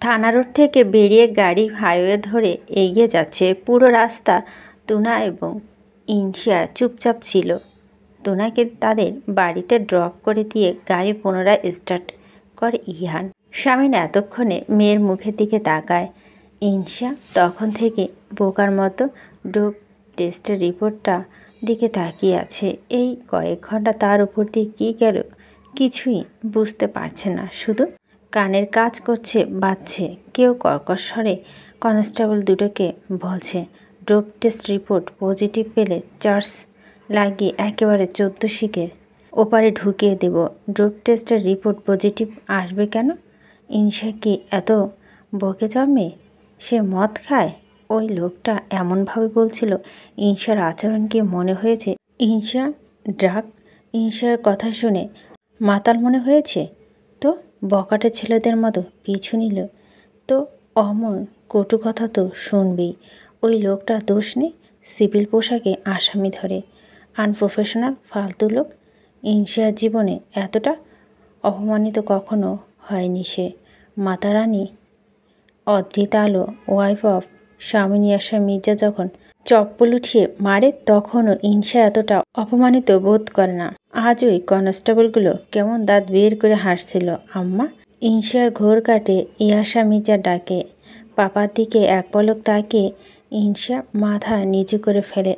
থানা রোড থেকে বেরিয়ে গাড়ি হাইওয়ে ধরে এগিয়ে যাচ্ছে। পুরো রাস্তা তুনা এবং ইনশিয়া চুপচাপ ছিল। তুনাকে তাদের বাড়িতে ড্রপ করে দিয়ে গাড়ি পুনরায় স্টার্ট করে ইহান। শামিন এতক্ষণে মেয়ের মুখের দিকে তাকায়। ইনশিয়া তখন থেকে বোকার মতো ডোপ টেস্টের রিপোর্টটা দিকে তাকিয়ে আছে। এই কয়েক ঘন্টা তার উপর দিয়ে কী গেল কিছুই বুঝতে পারছে না, শুধু কানের কাজ করছে, বাজছে। কেউ কর্কশ স্বরে কনস্টেবল দুটোকে বলছে, ডোপ টেস্ট রিপোর্ট পজিটিভ পেলে চার্জ লাগিয়ে একেবারে 14 শিখের ওপারে ঢুকিয়ে দেব। ডোপ টেস্টের রিপোর্ট পজিটিভ আসবে কেন? ইনশা কি এত বকে জন্মে? সে মদ খায়? ওই লোকটা এমনভাবে বলছিল, ইনশার আচরণকে মনে হয়েছে ইনশা ড্রাগ। ইনশার কথা শুনে মাতাল মনে হয়েছে তো বকাটে ছেলেদের মতো পিছু নিল তো অমন কটু কথা তো শুনবেই। ওই লোকটা দোষ নেই, সিভিল পোশাকে আসামি ধরে। আনপ্রফেশনাল ফালতু লোক। ইনশার জীবনে এতটা অপমানিত কখনো হয়নি সে। মাতারানী অদ্রিতা আলো ওয়াইফ অফ শামিন ইয়াসা মির্জা যখন চপ্পল উঠিয়ে মারে তখনও ইনশা এতটা অপমানিত বোধ করে না। আজ ওই কনস্টেবলগুলো কেমন দাঁত বের করে হাসছিল। আম্মা। ইনশার ঘোর কাটে ইয়াসা মির্জা ডাকে। পাপার দিকে এক পলক তাকিয়ে ইনশা মাথা নিচু করে ফেলে।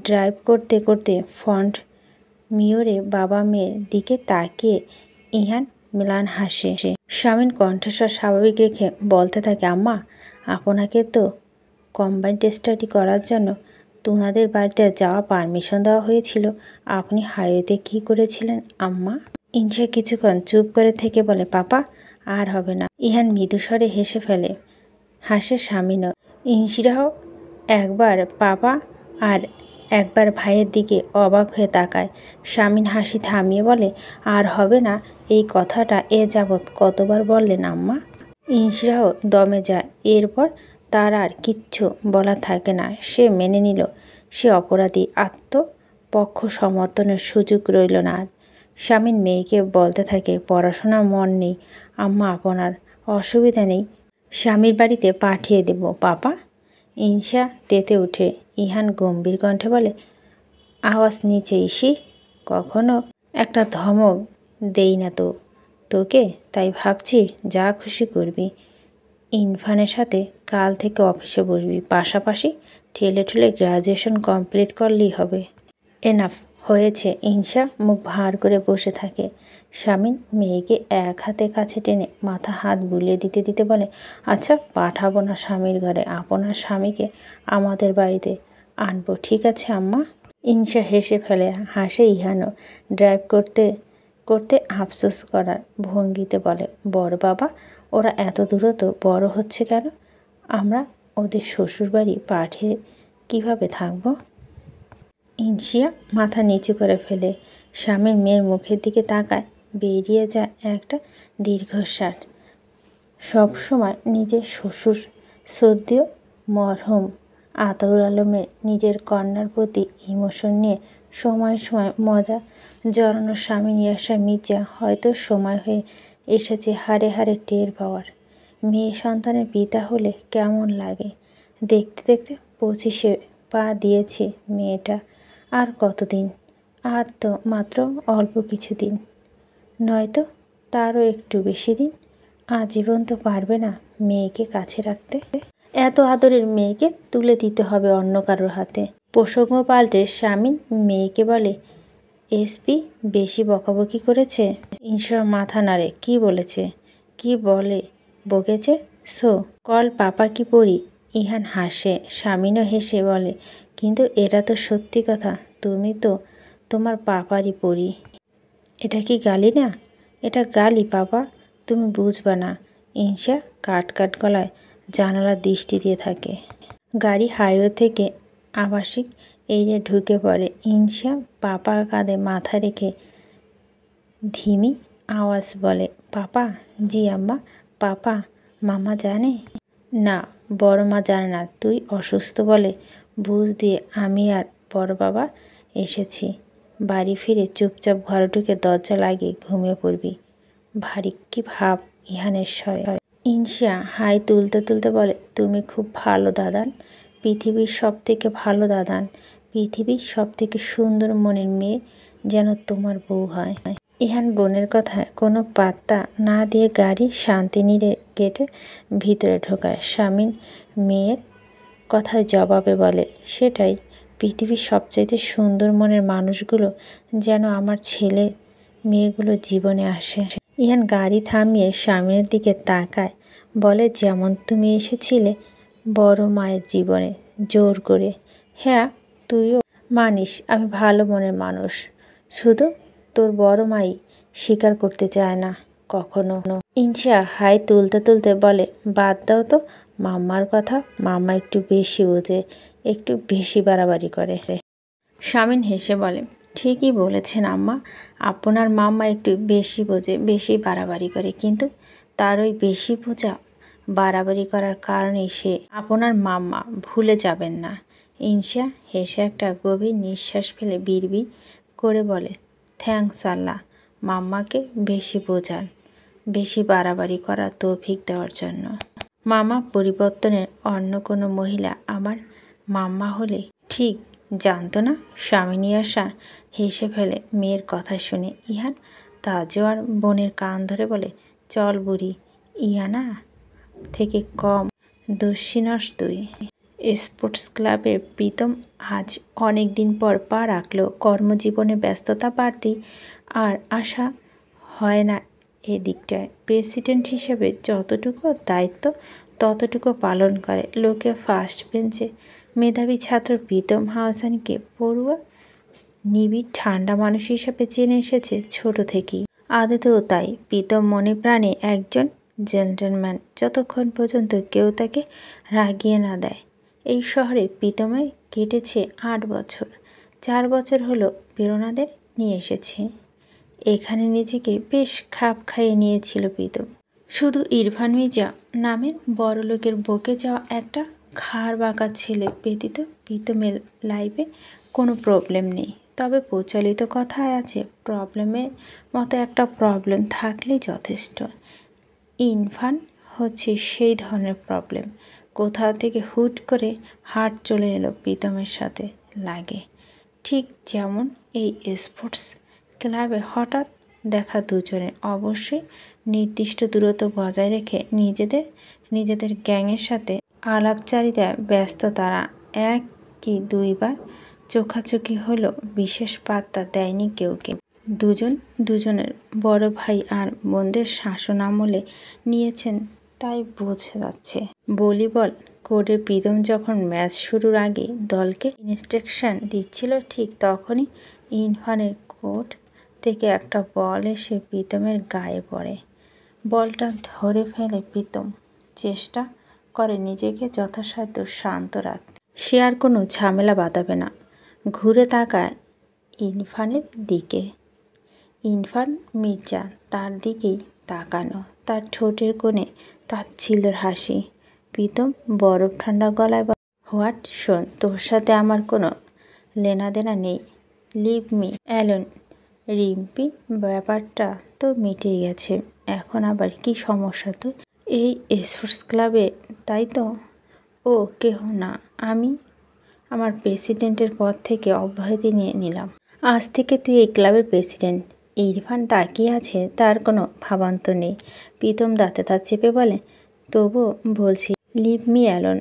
ড্রাইভ করতে করতে ফ্রন্ট মিররে বাবা মেয়ের দিকে তাকিয়ে ইহান মিলান হাসে। শামিন কণ্ঠস্বর স্বাভাবিক রেখে বলতে থাকে, আম্মা আপনাকে তো কম্বাইন্ড স্টাডি করার জন্য তুনাদের বাড়িতে যাওয়া পারমিশন দেওয়া হয়েছিল। আপনি হাইওয়েতে কী করেছিলেন আম্মা? ইনশা কিছুক্ষণ চুপ করে থেকে বলে, পাপা আর হবে না। ইহান মৃদুস্বরে হেসে ফেলে। হাসে শামিনও। ইনশিরাও একবার পাপা আর একবার ভাইয়ের দিকে অবাক হয়ে তাকায়। শামিন হাসি থামিয়ে বলে, আর হবে না এই কথাটা এ যাবৎ কতবার বললেন আম্মা? ইনশিরাও দমে যায়। এরপর তার আর কিচ্ছু বলা থাকে না। সে মেনে নিল সে অপরাধী। আত্মপক্ষ সমর্থনের সুযোগ রইল না আর। শামিন মেয়েকে বলতে থাকে, পড়াশোনা মন নেই আম্মা, আপনার অসুবিধা নেই, স্বামীর বাড়িতে পাঠিয়ে দেব পাপা। ইনশা তেতে ওঠে। ইহান গম্ভীর কণ্ঠে বলে, আওয়াজ নিচে ইসি, কখনো একটা ধমক দেই না তো তোকে, তাই ভাবছি যা খুশি করবি। ইরফানের সাথে কাল থেকে অফিসে বসবি, পাশাপাশি ঠেলে ঠেলে গ্র্যাজুয়েশন কমপ্লিট করলেই হবে। এনাফ হয়েছে। ইনশা মুখ ভার করে বসে থাকে। শামিন মেয়েকে এক হাতে কাছে টেনে মাথা হাত বুলিয়ে দিতে দিতে বলে, আচ্ছা পাঠাবো না স্বামীর ঘরে, আপনার স্বামীকে আমাদের বাড়িতে আনবো, ঠিক আছে আম্মা? ইনশা হেসে ফেলে। হাসে ইহানও। ড্রাইভ করতে করতে আফসোস করার ভঙ্গিতে বলে, বড় বাবা ওরা এত দ্রুত বড় হচ্ছে কেন? আমরা ওদের শ্বশুরবাড়ি পাঠিয়ে কিভাবে থাকবো? ইনশিয়া মাথা নিচু করে ফেলে। স্বামীর মেয়ের মুখের দিকে তাকায়। বেরিয়ে যায় একটা দীর্ঘশ্বাস। সবসময় নিজের শ্বশুর শ্রদ্ধেয় মরহুম আতাউর আলমের নিজের কন্যার প্রতি ইমোশন নিয়ে সময় সময় মজা জড়ানো শামিন ইয়াসা মির্জা হয়তো সময় হয়ে এসেছে হাড়ে হাড়ে টের পাওয়ার। মেয়ে সন্তানের পিতা হলে কেমন লাগে। দেখতে দেখতে 25-এ পা দিয়েছে মেয়েটা। আর কতদিন? আর তো মাত্র অল্প কিছুদিন, নয়তো তারও একটু বেশি দিন। আজীবন তো পারবে না মেয়েকে কাছে রাখতে। এত আদরের মেয়েকে তুলে দিতে হবে অন্য কারোর হাতে। প্রসঙ্গ পাল্টে শামিন মেয়েকে বলে, এসপি বেশি বকাবকি করেছে? ইনশা মাথা নাড়ে। কি বলেছে? কি বলে বকেছে? সো কল পাপা কি পড়ি? ইহান হাসে। শামিনও হেসে বলে, কিন্তু এটা তো সত্যি কথা, তুমি তো তোমার পাপারই পড়ি। এটা কি গালি না? এটা গালি পাপা, তুমি বুঝবা না। ইনশা কাট কাট গলায় জানালার দৃষ্টি দিয়ে থাকে। গাড়ি হাইওয়ে থেকে আবাসিক এরিয়া ঢুকে পড়ে। ইনশা পাপার কাঁধে মাথা রেখে ধিমি আওয়াজ বলে, পাপা? জি আম্মা। পাপা মামা জানে? না, বড় মা জানে না তুই অসুস্থ বলে বুঝ দিয়ে আমি আর বড় বাবা এসেছি। বাড়ি ফিরে চুপচাপ ঘরে ঢুকে দরজা লাগিয়ে ঘুমিয়ে পড়বি। ভারী কি ভাব ইহানের স্বরে। ইনশিয়া হাই তুলতে তুলতে বলে, তুমি খুব ভালো দাদান, পৃথিবীর সব থেকে ভালো দাদান, পৃথিবীর সব থেকে সুন্দর মনের মেয়ে যেন তোমার বউ হয়। ইহান বোনের কথায় কোনো পাত্তা না দিয়ে গাড়ি শান্তিনীরে গেটে ভিতরে ঢোকায়। স্বামীন মেয়ের কথায় জবাবে বলে, সেটাই, পৃথিবীর সবচাইতে সুন্দর মনের মানুষগুলো যেন আমার ছেলে মেয়েগুলো জীবনে আসে। ইহান গাড়ি থামিয়ে স্বামীনের দিকে তাকায়, বলে, যেমন তুমি এসেছিলে বড় মায়ের জীবনে জোর করে। হ্যাঁ, তুইও মানিস আমি ভালো মনের মানুষ, শুধু তোর বড় মাই স্বীকার করতে চায় না কখনো। ইনশা হাই তুলতে তুলতে বলে, বাদ দাও তো মাম্মার কথা, মাম্মা একটু বেশি বোঝে, একটু বেশি বাড়াবাড়ি করে। স্বামীন হেসে বলে, ঠিকই বলেছেন আম্মা, আপনার মাম্মা একটু বেশি বোঝে, বেশি বাড়াবাড়ি করে, কিন্তু তার ওই বেশি বোঝা বাড়াবাড়ি করার কারণে সে আপনার মাম্মা, ভুলে যাবেন না। ইনশা হেসে একটা গভীর নিঃশ্বাস ফেলে বিড়বিড় করে বলে, থ্যাঙ্কস আল্লাহ, মাম্মাকে বেশি বোঝান, বেশি বাড়াবাড়ি করার তৌফিক দেওয়ার জন্য। মামা পরিবর্তনের অন্য কোনো মহিলা আমার মাম্মা হলে ঠিক জানতো না। স্বামিনী আশা হেসে ফেলে মেয়ের কথা শুনে। ইহান তাজোয়ার বোনের কান ধরে বলে, চল বুড়ি, ইয়ানা থেকে কম দুশ্চিনস তুই। স্পোর্টস ক্লাবের প্রীতম আজ অনেক দিন পর পা রাখলো। কর্মজীবনে ব্যস্ততা বাড়তেই আর আসা হয় না এদিকটায়। প্রেসিডেন্ট হিসেবে যতটুকু দায়িত্ব ততটুকু পালন করে। লোকে ফার্স্ট বেঞ্চে মেধাবী ছাত্র প্রীতম হাসানকে পড়ুয়া নিবিড় ঠান্ডা মানুষ হিসাবে জেনে এসেছে ছোট থেকেই। আদতেও তাই, প্রীতম মনে প্রাণে একজন জেন্টলম্যান, যতক্ষণ পর্যন্ত কেউ তাকে রাগিয়ে না দেয়। এই শহরে প্রীতমের কেটেছে 8 বছর। 4 বছর হলো প্রেরণাদের নিয়ে এসেছে। এখানে নিজেকে বেশ খাপ খাইয়ে নিয়েছিল প্রীতম। শুধু ইরফান মির্জা নামের বড়লোকের বকে যাওয়া একটা ঘাড় বাঁকা ছেলে ব্যতীত প্রীতমের লাইফে কোনো প্রবলেম নেই। তবে প্রচলিত কথায় আছে, প্রবলেমের মতো একটা প্রবলেম থাকলেই যথেষ্ট। ইরফান হচ্ছে সেই ধরনের প্রবলেম। কোথাও থেকে হুট করে হাট চলে এলো প্রীতমের সাথে লাগে, ঠিক যেমন এই স্পোর্টস ক্লাবে হঠাৎ দেখা দুজনের। অবশ্যই নির্দিষ্ট দূরত্ব বজায় রেখে নিজেদের গ্যাংয়ের সাথে আলাপচারিতায় ব্যস্ত তারা। 1 কি 2 বার চোখাচোখি হলো, বিশেষ পাত্তা দেয়নি কেউ। দুজনের বড় ভাই আর বোনদের শাসন আমলে নিয়েছেন, তাই বোঝা যাচ্ছে। ভলিবল কোর্টে প্রীতম যখন ম্যাচ শুরুর আগে দলকে ইনস্ট্রাকশন দিচ্ছিল, ঠিক তখনই ইরফানের কোর্ট থেকে একটা বল এসে প্রীতমের গায়ে পড়ে। বলটা ধরে ফেলে প্রীতম চেষ্টা করে নিজেকে যথাসাধ্য শান্ত রাখতে। সে আর কোনো ঝামেলা বাঁধাবে না। ঘুরে তাকায় ইরফানের দিকে। ইরফান মির্জা তার দিকেই তাকানো, তার ঠোঁটের কোণে তাচ্ছিল্যের হাসি। প্রীতম বরফ ঠান্ডা গলায় বলে, হোয়াট, শোন, তোর সাথে আমার কোনো লেনাদেনা নেই, লিভ মি অ্যালোন। রিম্পি, ব্যাপারটা তো মিটে গেছে, এখন আবার কি সমস্যা তোর? এই স্পোর্টস ক্লাবে, তাই তো? ও কেহ না, আমি আমার প্রেসিডেন্টের পদ থেকে অব্যাহতি নিয়ে নিলাম। আজ থেকে তুই এই ক্লাবের প্রেসিডেন্ট। ইরফান তাকিয়ে আছে, তার কোনো ভাবান্তর নেই। প্রীতম দাঁতে দাঁত চেপে বলে, তবুও বলছি, লিভ মি অ্যালোন।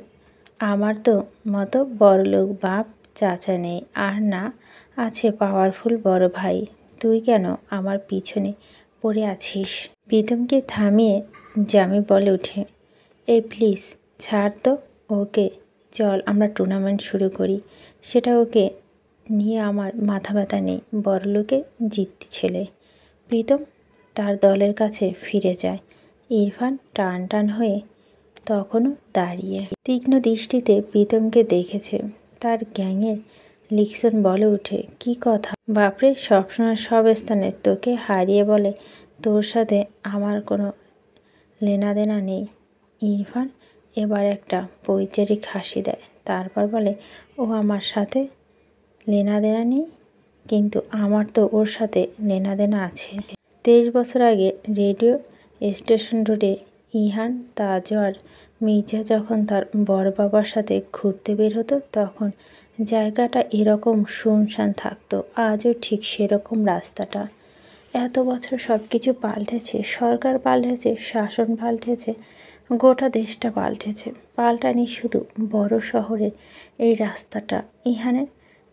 আমার তো মতো বড়লোক বাপ চাচা নেই, আর না আছে পাওয়ারফুল বড় ভাই। তুই কেন আমার পিছনে পড়ে আছিস? প্রীতমকে থামিয়ে জামি বলে উঠে, এই প্লিজ ছাড় তো ওকে, চল আমরা টুর্নামেন্ট শুরু করি। সেটা ওকে নিয়ে আমার মাথা ব্যথা নেই, বড়লোকে জিততি ছেলে। প্রীতম তার দলের কাছে ফিরে যায়। ইরফান টান হয়ে তখনও দাঁড়িয়ে তীক্ষ্ণ দৃষ্টিতে প্রীতমকে দেখেছে। তার গ্যাংয়ের লিকসন বলে উঠে, কি কথা বাপরে, সবসময় সব স্থানে তোকে হারিয়ে বলে তোর সাথে আমার কোনো লেনাদেনা নেই। ইরফান এবার একটা বৈচারিক হাসি দেয়, তারপর বলে, ও আমার সাথে লেনাদেনা নেই, কিন্তু আমার তো ওর সাথে লেনাদেনা আছে। 23 বছর আগে রেডিও স্টেশন রোডে ইহান, তাজ আর মির্জা যখন তার বড় বাবার সাথে ঘুরতে বের হতো তখন জায়গাটা এরকম শুনশান থাকতো। আজও ঠিক সেরকম রাস্তাটা। এত বছর সব কিছু পাল্টেছে, সরকার পাল্টেছে, শাসন পাল্টেছে, গোটা দেশটা পাল্টেছে। পাল্টানি শুধু বড় শহরের এই রাস্তাটা। ইহানের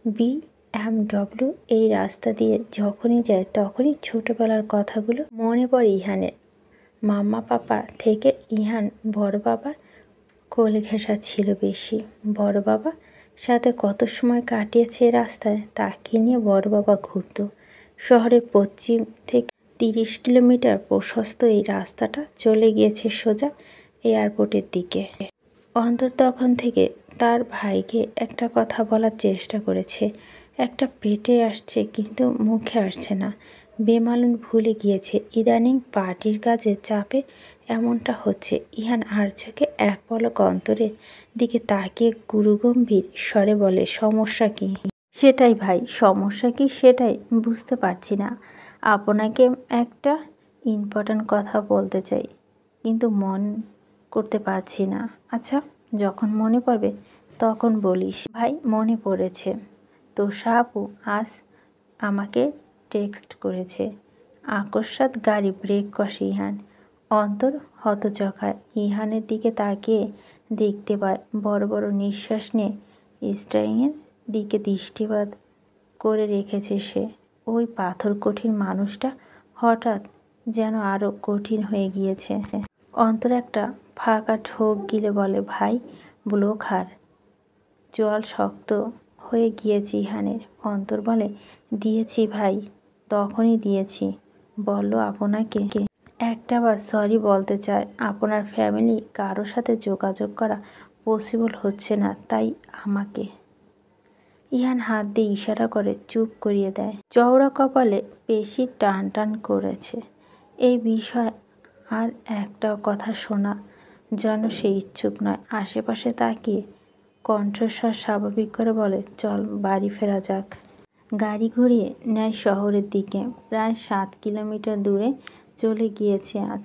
BMW এই রাস্তা দিয়ে যখনই যায় তখনই ছোটবেলার কথাগুলো মনে পড়ে ইহানের। মাম্মা পাপা থেকে ইহান বড় বাবার কোল ঘেঁষা ছিল বেশি। বড় বাবা সাথে কত সময় কাটিয়েছে এই রাস্তায় তাকে নিয়ে বড় বাবা ঘুরত। শহরের পশ্চিম থেকে 30 কিলোমিটার প্রশস্ত এই রাস্তাটা চলে গিয়েছে সোজা এয়ারপোর্টের দিকে। অন্তর তখন থেকে তার ভাইকে একটা কথা বলার চেষ্টা করেছে। একটা পেটে আসছে কিন্তু মুখে আসছে না। বেমালুম ভুলে গিয়েছে ইদানিং পার্টির কাজে চাপে এমনটা হচ্ছে। ইহান আর চোখে এক পলক অন্তরের দিকে তাকিয়ে গুরুগম্ভীর স্বরে বলে, সমস্যা কি? সেটাই ভাই, সমস্যা কি সেটাই বুঝতে পারছি না। আপনাকে একটা ইম্পর্ট্যান্ট কথা বলতে চাই কিন্তু মন করতে পারছি না। আচ্ছা, যখন মনে পড়বে তখন বলিস। ভাই, মনে পড়েছে। তোষা আপু আজ আমাকে টেক্সট করেছে। আকস্মাৎ গাড়ি ব্রেক কষে ইহান। অন্তর হতচকায় ইহানের দিকে তাকিয়ে দেখতে পায় বড় বড় নিঃশ্বাস নিয়ে স্টিয়ারিংয়ের দিকে দৃষ্টিপাত করে রেখেছে সে। ওই পাথর কঠিন মানুষটা হঠাৎ যেন আরও কঠিন হয়ে গিয়েছে। অন্তর একটা ফাঁকা ঢোক গিলে বলে, ভাই ব্লো খার। জল শক্ত হয়ে গিয়েছে ইহানের। অন্তর বলে, দিয়েছি ভাই, তখনই দিয়েছি। বলল আপনাকে একটাবার সরি বলতে চায়। আপনার ফ্যামিলি কারোর সাথে যোগাযোগ করা পসিবল হচ্ছে না তাই আমাকে। ইহান হাত দিয়ে ইশারা করে চুপ করিয়ে দেয়। চওড়া কপালে পেশি টান টান করেছে। এই বিষয়ে আর একটাও কথা শোনা যেন সে ইচ্ছুক নয়। আশেপাশে তাকিয়ে কণ্ঠস্বর স্বাভাবিক করে বলে, চল বাড়ি ফেরা যাক। গাড়ি ঘুরিয়ে নেয় শহরের দিকে। প্রায় 7 কিলোমিটার দূরে চলে গিয়েছে আজ।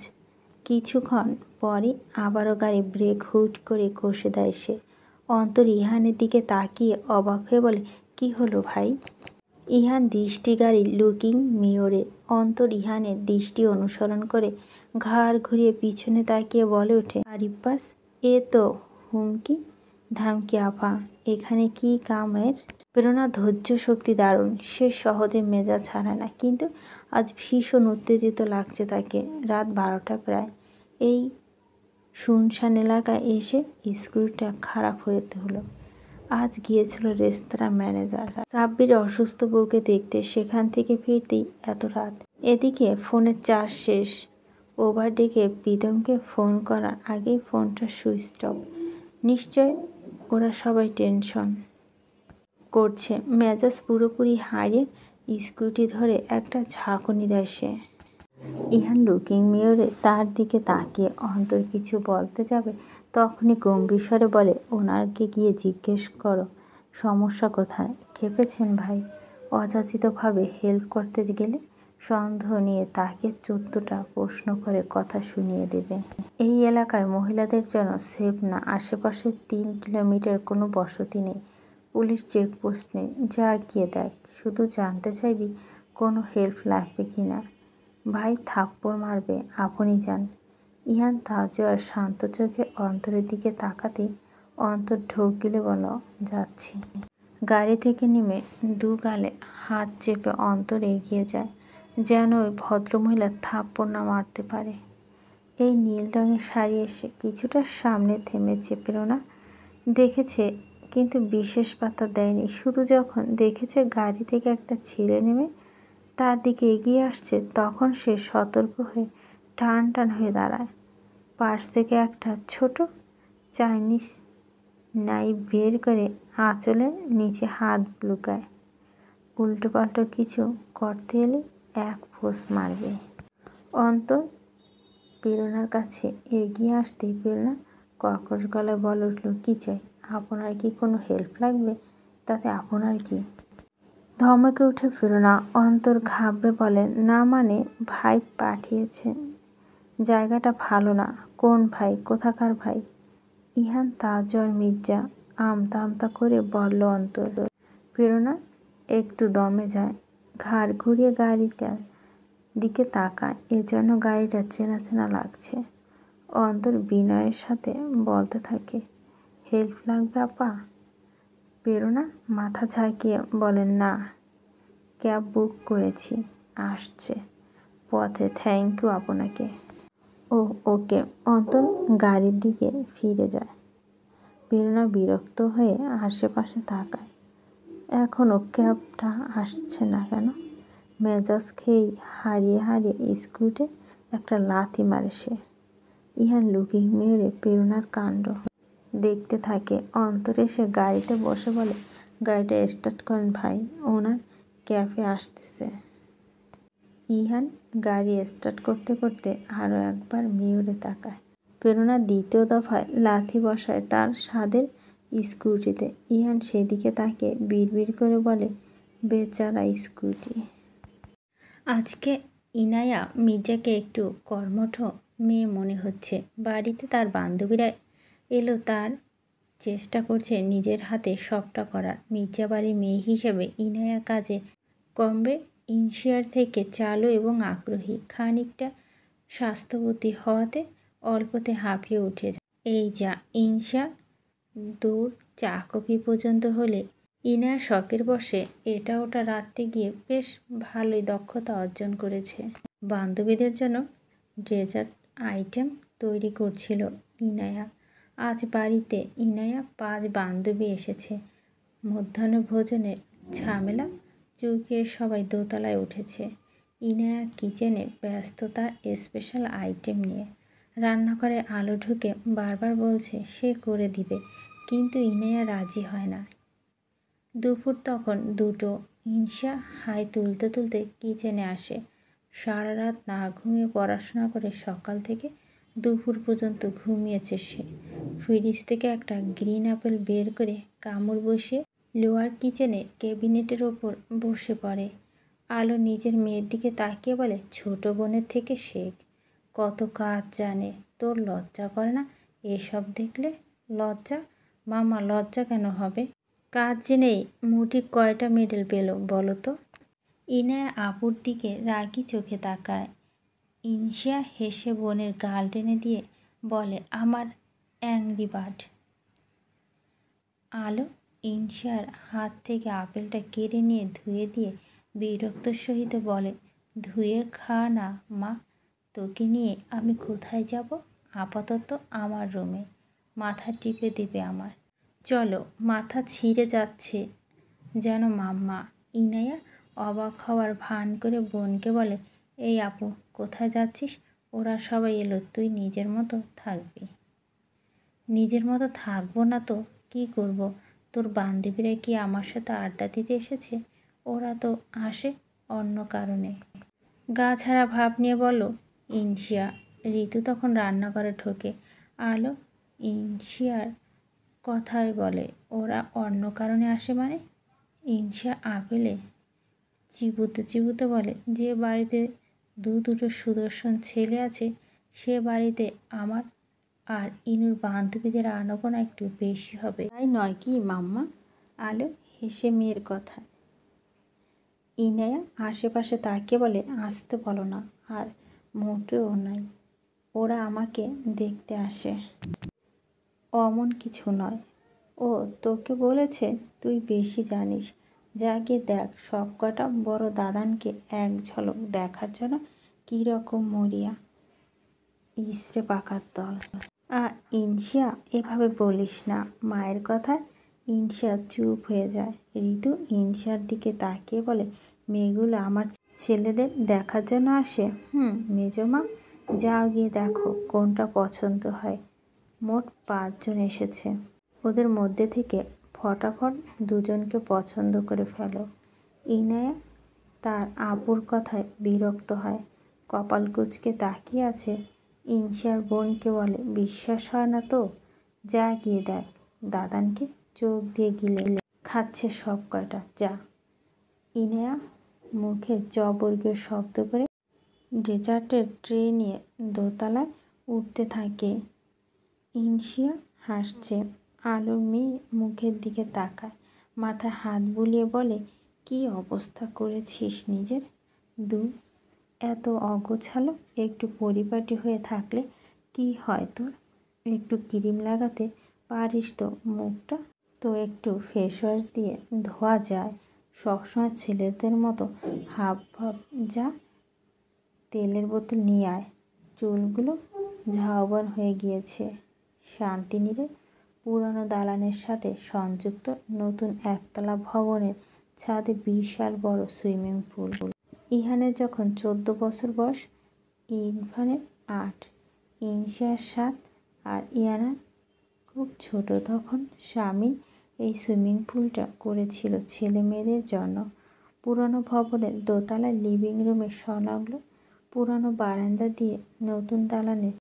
কিছুক্ষণ পরই আবারও গাড়ি ব্রেক হুট করে কষে দেয় সে। অন্তর ইহানের দিকে তাকিয়ে অবাক হয়ে বলে, কি হলো ভাই? ইহান দৃষ্টি গাড়ির লুকিং মিররে। অন্তর ইহানের দৃষ্টি অনুসরণ করে ঘাড় ঘুরিয়ে পিছনে তাকিয়ে বলে ওঠে, আরিব্বাস, এ তো হুমকি ধামকি আপা, এখানে কি কাম এর? প্রেরণা ধৈর্য শক্তি দারুণ। সে সহজে মেজাজ ছাড়ায় না, কিন্তু আজ ভীষণ উত্তেজিত লাগছে তাকে। রাত 12টা প্রায়। এই শুনশান এলাকায় এসে স্ক্রুটা খারাপ হতে হলো। আজ গিয়েছিল রেস্তোরাঁ ম্যানেজার সাব্বির অসুস্থ বউকে দেখতে, সেখান থেকে ফিরতেই এত রাত। এদিকে ফোনের চার্জ শেষ। ওভার ডেকে প্রীতমকে ফোন করার আগেই ফোনটা সুইচ অফ। নিশ্চয় ওরা সবাই টেনশন করছে। মেজাজ পুরোপুরি হারিয়ে স্কুটি ধরে একটা ঝাঁকুনি দেয় সে। ইহান লুকিং মিররে তার দিকে তাকিয়ে অন্তর কিছু বলতে যাবে তখনই গম্ভীর স্বরে বলে, ওনাকে গিয়ে জিজ্ঞেস করো সমস্যা কোথায়। খেপেছেন ভাই? অযাচিতভাবে হেল্প করতে গেলে সন্দেহ নিয়ে তাকে 14টা প্রশ্ন করে কথা শুনিয়ে দেবে। এই এলাকায় মহিলাদের জন্য সেফ না। আশেপাশে 3 কিলোমিটার কোনো বসতি নেই, পুলিশ চেকপোস্ট নেই। যা গিয়ে দেখ, শুধু জানতে চাইবি কোনো হেল্প লাগবে কি না। ভাই থাপ্পড় মারবে, আপনি যান। ইহান তাজোয়ার শান্ত চোখে অন্তরের দিকে তাকাতেই অন্তর ঢোক গিলে বলল, যাচ্ছি। গাড়ি থেকে নেমে দু গালে হাত চেপে অন্তর এগিয়ে যায়, যেন ওই ভদ্রমহিলা থাপ্পড় না মারতে পারে। এই নীল রঙের শাড়ি এসে কিছুটা সামনে থেমেছে। প্রেরণা দেখেছে কিন্তু বিশেষ পাত্তা দেয়নি। শুধু যখন দেখেছে গাড়ি থেকে একটা ছেলে নেমে তার দিকে এগিয়ে আসছে তখন সে সতর্ক হয়ে টান টান হয়ে দাঁড়ায়। পাশ থেকে একটা ছোট চাইনিজ নাইফ বের করে আঁচলের নিচে হাত লুকায়। উল্টোপাল্টো কিছু করতে এলে এক ফোঁস মারবে। অন্তর প্রেরণার কাছে এগিয়ে আসতেই প্রেরণা কর্কশ গলায় বলে উঠল, কী চাই? আপনার কি কোনো হেল্প লাগবে? তাতে আপনার কি? ধমকে উঠে প্রেরণা। অন্তর ঘাবড়ে বলে, না মানে ভাই পাঠিয়েছেন, জায়গাটা ভালো না, কোন ভাই? কোথাকার ভাই? ইহান, তাজর মির্জা, আমতা আমতা করে বলল অন্তর। প্রেরণা একটু দমে যায়, ঘাড় ঘুরিয়ে গাড়িটার দিকে তাকায়। এজন্য গাড়িটা চেনা চেনা লাগছে। অন্তর বিনয়ের সাথে বলতে থাকে, হেল্প লাগবে আপা? প্রেরণা মাথা ঝাঁকিয়ে বলেন, না, ক্যাব বুক করেছি, আসছে পথে। থ্যাংক ইউ আপনাকে। ও ওকে। অন্তর গাড়ির দিকে ফিরে যায়। প্রেরণা বিরক্ত হয়ে আশেপাশে তাকায়। এখনও ক্যাবটা আসছে না কেন? মেজাজ খেয়েই হারিয়ে হারিয়ে স্কুটে একটা লাথি মারে সে। ইহান লুকিং মেরে প্রেরণার কাণ্ড দেখতে থাকে। অন্তর এসে গাড়িতে বসে বলে, গাড়িটা স্টার্ট করেন ভাই, ওনার ক্যাফে আসতেছে। ইহান গাড়ি স্টার্ট করতে করতে আরও একবার মিউরে তাকায়। প্রেরণা দ্বিতীয় দফায় লাথি বসায় তার স্বাদের স্কুটিতে। ইহান সেদিকে তাকে বিড়বিড় করে বলে, বেচারা স্কুটি। আজকে ইনায়া মির্জাকে একটু কর্মঠ মেয়ে মনে হচ্ছে। বাড়িতে তার বান্ধবীরা এলো, তার চেষ্টা করছে নিজের হাতে সবটা করার। মির্জা বাড়ির মেয়ে হিসেবে ইনায়া কাজে কমবে ইনশিয়ার থেকে চালু এবং আগ্রহী। খানিকটা স্বাস্থ্যবতী হওয়াতে অল্পতে হাঁপিয়ে উঠে যায়। এই যা ইনশা দৌড় চা কফি পর্যন্ত হলে ইনায়া শখের বসে এটা ওটা রাঁধতে গিয়ে বেশ ভালোই দক্ষতা অর্জন করেছে। বান্ধবীদের জন্য ডেজার্ট আইটেম তৈরি করছিল ইনায়া। আজ বাড়িতে ইনায়া 5 বান্ধবী এসেছে। মধ্যাহ্নভোজনের ঝামেলা চুকিয়ে সবাই দোতলায় উঠেছে। ইনায়া কিচেনে ব্যস্ত তার স্পেশাল আইটেম নিয়ে। রান্নাঘরে আলো ঢুকে বারবার বলছে সে করে দিবে, কিন্তু ইনায়া রাজি হয় না। দুপুর তখন 2টো। ইনশা হাই তুলতে তুলতে কিচেনে আসে। সারা রাত না ঘুমিয়ে পড়াশোনা করে সকাল থেকে দুপুর পর্যন্ত ঘুমিয়েছে সে। ফ্রিজ থেকে একটা গ্রিন আপেল বের করে কামড় বসিয়ে লোয়ার কিচেনে ক্যাবিনেটের ওপর বসে পড়ে। আলো নিজের মেয়ের দিকে তাকিয়ে বলে, ছোট বোনের থেকে শেখ, কত কাজ জানে, তোর লজ্জা করে না এসব দেখলে? লজ্জা? মামা লজ্জা কেন হবে? কাজ জেনেই মুটি কয়টা মেডেল পেল বলো তো? ইনায়া আপুর দিকে রাগি চোখে তাকায়। ইনশিয়া হেসে বোনের গাল টেনে দিয়ে বলে, আমার অ্যাংরি বার্ড। আলো ইনশিয়ার হাত থেকে আপেলটা কেড়ে নিয়ে ধুয়ে দিয়ে বিরক্তর সহিত বলে, ধুয়ে খা না মা, তোকে নিয়ে আমি কোথায় যাব? আপাতত আমার রুমে। মাথা টিপে দেবে আমার। চলো। মাথা ছিঁড়ে যাচ্ছে যেন মাম্মা। ইনায়া অবাক হওয়ার ভান করে বোনকে বলে, এই আপু কোথায় যাচ্ছিস? ওরা সবাই এলো, তুই নিজের মতো থাকবি। নিজের মতো থাকবো না তো কী করব? তোর বান্ধবীরা কি আমার সাথে আড্ডা দিতে এসেছে? ওরা তো আসে অন্য কারণে। গা ছাড়া ভাব নিয়ে বলল ইনশিয়া। ঋতু তখন রান্নাঘরে ঢোকে। আলো ইনশিয়ার কথাই বলে, ওরা অন্য কারণে আসে মানে? ইনশিয়া আপেলে চিবুতে চিবুতে বলে, যে বাড়িতে দুটো সুদর্শন ছেলে আছে সে বাড়িতে আমার আর ইনুর বান্ধবীদের আনাগোনা একটু বেশি হবে, তাই নয় কি মাম্মা? আলো হেসে মেয়ের কথা। ইনায়া আশেপাশে তাকিয়ে বলে, আসতে বলো না। আর মোটেও নাই, ওরা আমাকে দেখতে আসে, অমন কিছু নয়। ও তোকে বলেছে? তুই বেশি জানিস। যা গিয়ে দেখ সব কটা বড় দাদানকে এক ঝলক দেখার জন্য কীরকম মরিয়া। ইসরে পাকার দল। ইনশিয়া এভাবে বলিস না। মায়ের কথায় ইনশিয়া চুপ হয়ে যায়। ঋতু ইনশিয়ার দিকে তাকিয়ে বলে, মেয়েগুলো আমার ছেলেদের দেখার জন্য আসে? মেজমা, যাও গিয়ে দেখো কোনটা পছন্দ হয়। মোট 5 জন এসেছে, ওদের মধ্যে থেকে ফটাফট 2 জনকে পছন্দ করে ফেলো। ইনায়া তার আপুর কথায় বিরক্ত হয়, কপাল কুঁচকে তাকিয়ে আছে। ইনশিয়ার বোনকে বলে, বিশ্বাস হয় না তো? যা গিয়ে দেখ, দাদানকে চোখ দিয়ে গিলে খাচ্ছে সব কয়টা, যা। ইনায়া মুখে চবর্গীয় শব্দ করে ডেজার্টের ট্রে নিয়ে দোতলায় উঠতে থাকে। ইনশিয়া হাসছে। আলোর মেয়ে মুখের দিকে তাকায়, মাথায় হাত বুলিয়ে বলে, কি অবস্থা করেছিস নিজের? দূর, এত অগোছালো। একটু পরিপাটি হয়ে থাকলে কি হয় তোর? একটু ক্রিম লাগাতে পারিস তো মুখটা? তো একটু ফেস ওয়াশ দিয়ে ধোয়া যায়। সবসময় ছেলেদের মতো হাব ভাব। যা, তেলের বোতল নিয়ে আয়। চুলগুলো ঝাউবন হয়ে গিয়েছে। শান্তিনীরের পুরনো দালানের সাথে সংযুক্ত নতুন একতলা ভবনের ছাদে বিশাল বড় সুইমিং পুল। ইহানের যখন 14 বছর বয়স, ইরফানের 8, ইনশিয়ার 7 আর ইয়ানার খুব ছোট তখন। স্বামী এই সুইমিং পুলটা করেছিল ছেলে মেয়েদের জন্য। পুরনো ভবনের দোতলায় লিভিং রুমে সংলগ্ন পুরনো বারান্দা দিয়ে নতুন দালানের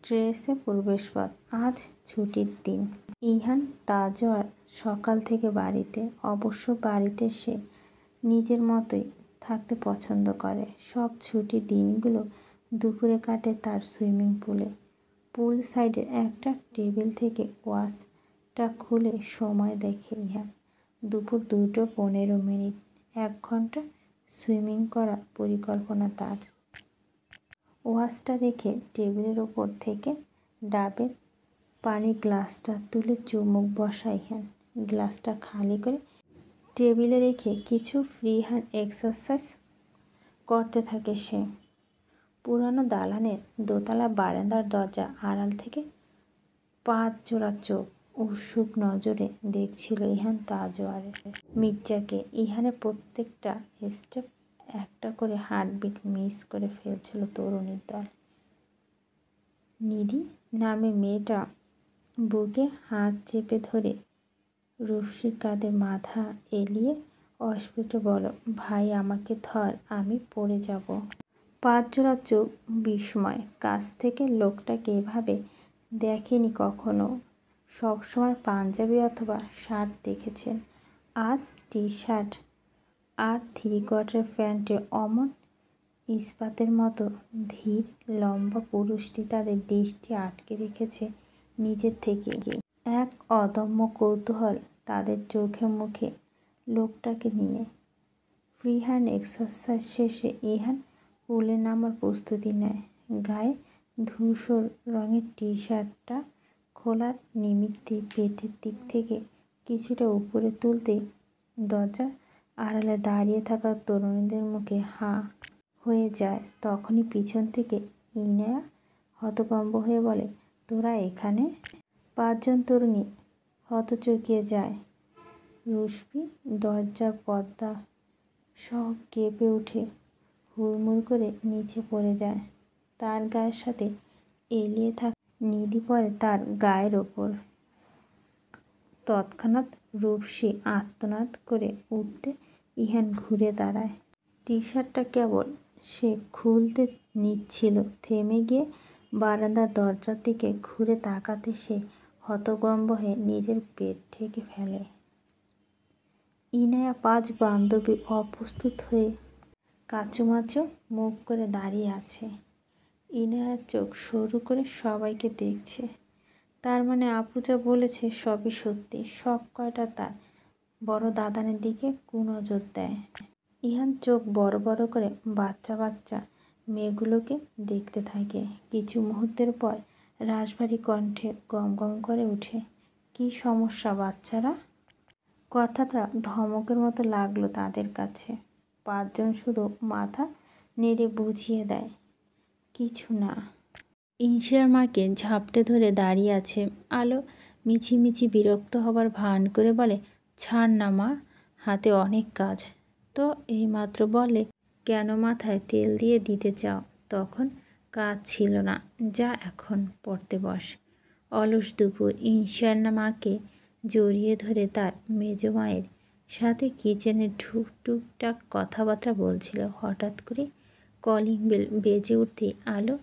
ট্রেসে প্রবেশপথ। আজ ছুটির দিন। ইহান তাজওয়ার সকাল থেকে বাড়িতে। অবশ্য বাড়িতে সে নিজের মতোই থাকতে পছন্দ করে। সব ছুটির দিনগুলো দুপুরে কাটে তার সুইমিং পুলে। পুল সাইডের একটা টেবিল থেকে ওয়াচটা খুলে সময় দেখে ইহান। দুপুর 2:15। 1 ঘন্টা সুইমিং করার পরিকল্পনা তার। ওয়াচটা রেখে টেবিলের ওপর থেকে ডাবের পানির গ্লাসটা তুলে চুমুক বসায় ইহান। গ্লাসটা খালি করে টেবিলে রেখে কিছু ফ্রি হ্যান্ড এক্সারসাইজ করতে থাকে সে। পুরানো দালানের দোতলা বারান্দার দরজা আড়াল থেকে 5 জোড়া চোখ উৎসুক নজরে দেখছিল ইহান তাজওয়ারের মির্জাকে। ইহানের প্রত্যেকটা স্টেপ একটা করে হার্টবিট মিস করে ফেলছিল তরুণীর দল। নিধি নামে মেয়েটা বুকে হাত চেপে ধরে রূপসীর কাঁধে মাথা এলিয়ে অস্ফুটে বলো, ভাই আমাকে ধর, আমি পড়ে যাব। 5 জোড়া চোখ বিস্ময়। কাছ থেকে লোকটাকে এভাবে দেখেনি কখনো। সবসময় পাঞ্জাবি অথবা শার্ট দেখেছেন, আজ টি শার্ট আর 3/4 প্যান্টে অমন ইস্পাতের মতো ধীর লম্বা পুরুষটি তাদের দৃষ্টি আটকে রেখেছে নিজের থেকে। এক অদম্য কৌতূহল তাদের চোখে মুখে লোকটাকে নিয়ে। ফ্রি হ্যান্ড এক্সারসাইজ শেষে ইহান পুলে নামার প্রস্তুতি নেয়। গায়ে ধূসর রঙের টি শার্টটা খোলার নিমিত্তে পেটের দিক থেকে কিছুটা উপরে তুলতেই দরজার আড়ালে দাঁড়িয়ে থাকা তরুণীদের মুখে হাঁ হয়ে যায়। তখনই পিছন থেকে ইনায়া হতভম্ব হয়ে বলে, তোরা এখানে? 5 জন তরুণী হতচকিয়ে যায়। রুশপি দরজার পর্দা সহ কেঁপে উঠে হুড়মুড় করে নিচে পড়ে যায়। তার গায়ের সাথে এলিয়ে থাকা নিধি পড়ে তার গায়ের ওপর। তৎক্ষণাৎ রূপসী আর্তনাদ করে উঠতে ইহান ঘুরে দাঁড়ায়। টি শার্টটা কেবল সে খুলতে নিচ্ছিল। থেমে গিয়ে বারান্দার দরজার দিকে ঘুরে তাকাতে সে হতভম্ব হয়ে নিজের পেট ঢেকে ফেলে। ইনায়া 5 বান্ধবী অপ্রস্তুত হয়ে কাঁচুমাচু মুখ করে দাঁড়িয়ে আছে। ইনায়ার চোখ সরু করে সবাইকে দেখছে। তার মানে আপু যা বলেছে সবই সত্যি। সব কয়টা তার বড় দাদানের দিকে কুনজর দেয়। ইহান চোখ বড় বড় করে বাচ্চা বাচ্চা মেয়েগুলোকে দেখতে থাকে। কিছু মুহূর্তের পর রাশভারী কণ্ঠে গম গম করে উঠে, কি সমস্যা বাচ্চারা? কথাটা ধমকের মতো লাগলো তাদের কাছে। 5 জন শুধু মাথা নেড়ে বুঝিয়ে দেয়, কিছু না। ইনশিয়ার মাকে ঝাপটে ধরে দাঁড়িয়ে আছে আলো। মিছিমিছি বিরক্ত হবার ভান করে বলে, ছাড় না মা, হাতে অনেক কাজ। তো এইমাত্র বলে কেন মাথায় তেল দিয়ে দিতে চাও? তখন কাজ ছিল না, যা এখন পড়তে বস। অলস দুপুর। ইনশিয়ার মাকে জড়িয়ে ধরে তার মেজো মায়ের সাথে কিচেনে টুকটাক কথাবার্তা বলছিল। হঠাৎ করে কলিং বেল বেজে উঠতেই আলো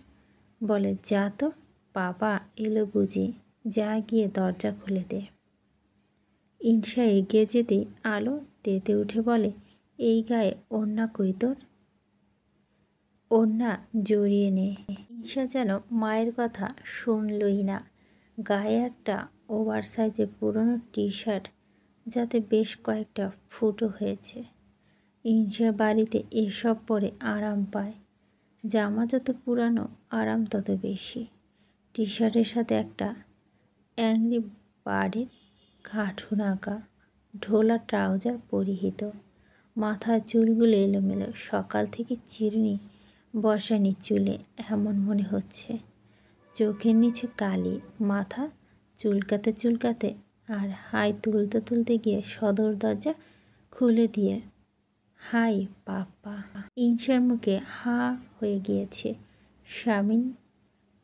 বলে, যা তো, বাবা এলো বুঝি, যা গিয়ে দরজা খুলে দে। ইনশা এগিয়ে যেতেই আলো তেতে উঠে বলে, এই গায়ে ওড়না কই তোর? ওড়না জড়িয়ে নে। ঈশা যেন মায়ের কথা শুনলই না। গায়ে একটা ওভার সাইজে পুরনো টি শার্ট, যাতে বেশ কয়েকটা ফুটো হয়েছে। ঈশার বাড়িতে এসব পরে আরাম পায়। জামা যত পুরানো, আরাম তত বেশি। টি শার্টের সাথে একটা অ্যাংরি বার্ডের কার্টুন আঁকা ঢোলা ট্রাউজার পরিহিত। মাথার চুলগুলো এলোমেলো, সকাল থেকে চিরুনি বসায়নি চুলে এমন মনে হচ্ছে। চোখের নিচে কালি, মাথা চুলকাতে চুলকাতে আর হাই তুলতে তুলতে গিয়ে সদর দরজা খুলে দিয়ে হাই পাপা। ঈশার মুখে হা হয়ে গিয়েছে। স্বামীন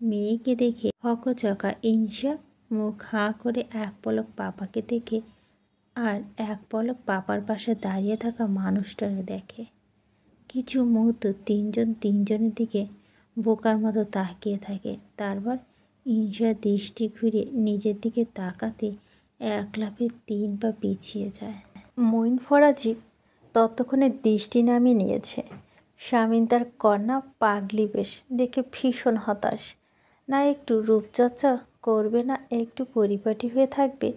মেয়েকে দেখে হকচকা। ঈশা মুখ হা করে এক পলক পাপাকে দেখে আর এক পলক পাপার পাশে দাঁড়িয়ে থাকা মানুষটাকে দেখে। কিছু মুহূর্ত তিনজন তিনজনের দিকে বোকার মতো তাকিয়ে থাকে। তারপর ঈশা দৃষ্টি ঘুরে নিজের দিকে তাকাতে এক লাফে 3 পা পিছিয়ে যায়। মঈন ফরাজি ততক্ষণে দৃষ্টি নামিয়ে নিয়েছে। স্বামীন তার কন্যা পাগলি বেশ দেখে ভীষণ হতাশ। না একটু রূপচর্চা করবে, না একটু পরিপাটি হয়ে থাকবে।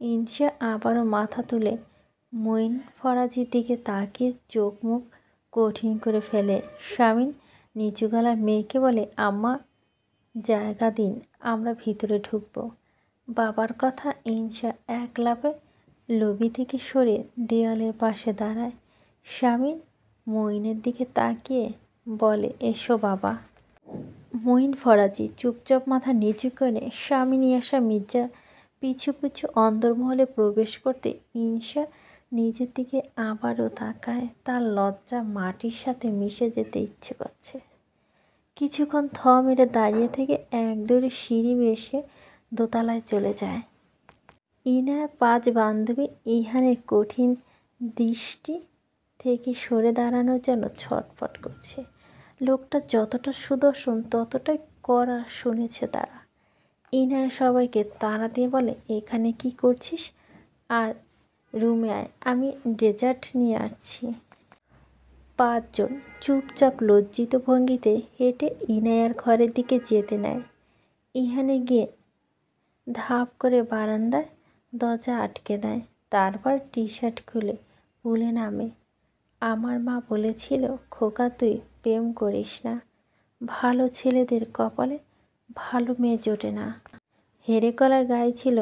ঈশা আবারও মাথা তুলে মঈন ফরাজির দিকে তাকিয়ে চোখ মুখ কঠিন করে ফেলে। স্বামীন নিচু গলায় মেয়েকে বলে, আম্মা জায়গা দিন, আমরা ভিতরে ঢুকবো। বাবার কথা ঈশা এক লাফে লবি থেকে সরে দেয়ালের পাশে দাঁড়ায়। স্বামীন মঈনের দিকে তাকিয়ে বলে, এসো বাবা। মঈন ফরাজি চুপচাপ মাথা নিচু করে স্বামী আসা মির্জা পিছু পিছু অন্দরমহলে প্রবেশ করতে ঈশা নিজের দিকে আবারও তাকায়। তার লজ্জা মাটির সাথে মিশে যেতে ইচ্ছে করছে। কিছুক্ষণ থ মেরে দাঁড়িয়ে থেকে এক দৌড়ে সিঁড়ি বেয়ে দোতলায় চলে যায়। ইনায়া 5 বান্ধবী ইহানের কঠিন দৃষ্টি থেকে সরে দাঁড়ানোর জন্য ছটফট করছে। লোকটা যতটা সুদর্শন ততটাই কড়া শুনেছে তারা। ইনায়া সবাইকে তাড়া দিয়ে বলে, এখানে কি করছিস? আর রুমে আয়, আমি ডেজার্ট নিয়ে আসছি। 5 জন চুপচাপ লজ্জিত ভঙ্গিতে হেঁটে ইনায়ার ঘরের দিকে যেতে নেয়। ইহানে গিয়ে ধাপ করে বারান্দায় দরজা আটকে দেয়। তারপর টি শার্ট খুলে পুলে নামে। আমার মা বলেছিল, খোকা তুই প্রেম করিস না, ভালো ছেলেদের কপালে ভালো মেয়ে জোটে না। হেরে গলায় গাইছিল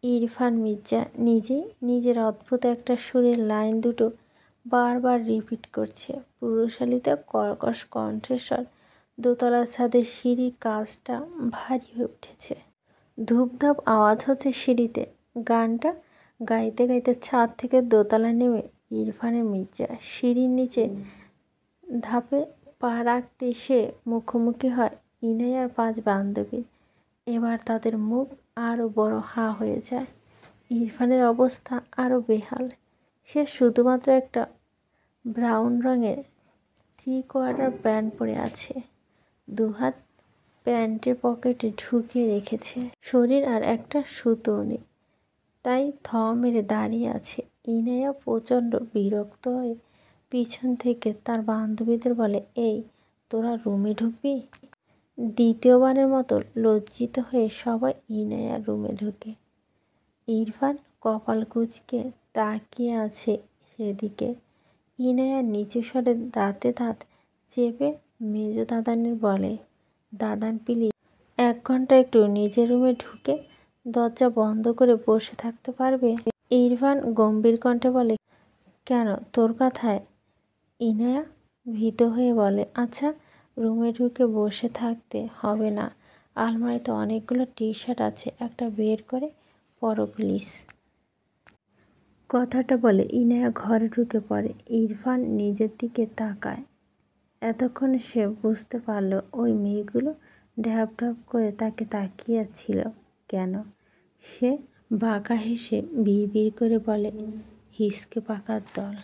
ইরফান মির্জা নিজেই নিজের অদ্ভুত একটা সুরের লাইন দুটো বারবার রিপিট করছে। পুরুষালিতে কর্কশ কণ্ঠস্বর। দোতলার ছাদে সিঁড়ির কাজটা ভারী হয়ে উঠেছে। ধূপধাপ আওয়াজ হচ্ছে সিঁড়িতে। গানটা গাইতে গাইতে ছাদ থেকে দোতলায় নেমে ইরফানের মির্জা সিঁড়ির নিচে ধাপে পা রাখতে সে মুখোমুখি হয় ইনায়ার 5 বান্ধবীর। এবার তাদের মুখ আরও বড় হা হয়ে যায়। ইরফানের অবস্থা আরও বেহাল। সে শুধুমাত্র একটা ব্রাউন রঙের 3/4 প্যান্ট পরে আছে। দুহাত প্যান্টের পকেটে ঢুকিয়ে রেখেছে। শরীর আর একটা সুতোও নেই, তাই থ মেরে দাঁড়িয়ে আছে। ইনায়া প্রচণ্ড বিরক্ত হয়ে পিছন থেকে তার বান্ধবীদের বলে, এই তোরা রুমে ঢুকবি? দ্বিতীয়বারের মতো লজ্জিত হয়ে সবাই ইনায়ার রুমে ঢোকে। ইরফান কপাল কুঁচকে তাকিয়ে আছে সেদিকে। ইনায়া নিচু স্বরে দাঁতে দাঁত চেপে মেজো দাদানের বলে, দাদান প্লিজ 1 ঘন্টা একটু নিজের রুমে ঢুকে দরজা বন্ধ করে বসে থাকতে পারবে? ইরফান গম্ভীর কণ্ঠে বলে, কেন তোর কথায়? ইনায়া ভীত হয়ে বলে, আচ্ছা রুমে ঢুকে বসে থাকতে হবে না, আলমারিতে অনেকগুলো টি শার্ট আছে, একটা বের করে পরো প্লিজ। কথাটা বলে ইনায়া ঘরে ঢুকে পড়ে। ইরফান নিজের দিকে তাকায়। এতক্ষণে সে বুঝতে পারল ওই মেয়েগুলো ঢ্যাপ ঢ্যাপ করে তাকে তাকিয়ে ছিল কেন। সে বাঁকা হেসে বিড়বিড় করে বলে, হিসকে পাকার দল।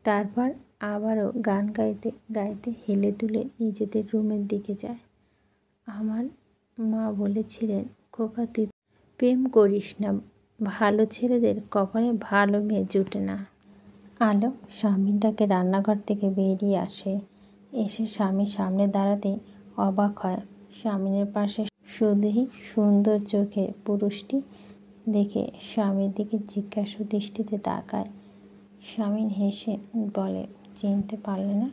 তারপর আবারও গান গাইতে গাইতে হেলে দুলে নিজেদের রুমের দিকে যায়। আমার মা বলেছিলেন, খোকা তুই প্রেম করিস না, ভালো ছেলেদের কপালে ভালো মেয়ে জুটে না। আলো স্বামীটাকে রান্নাঘর থেকে বেরিয়ে আসে। এসে স্বামীর সামনে দাঁড়াতে অবাক হয়। স্বামীর পাশে শুধুই সুন্দর চোখের পুরুষটি দেখে স্বামীর দিকে জিজ্ঞাসু দৃষ্টিতে তাকায়। স্বামী হেসে বলে, চিনতে পারলে না?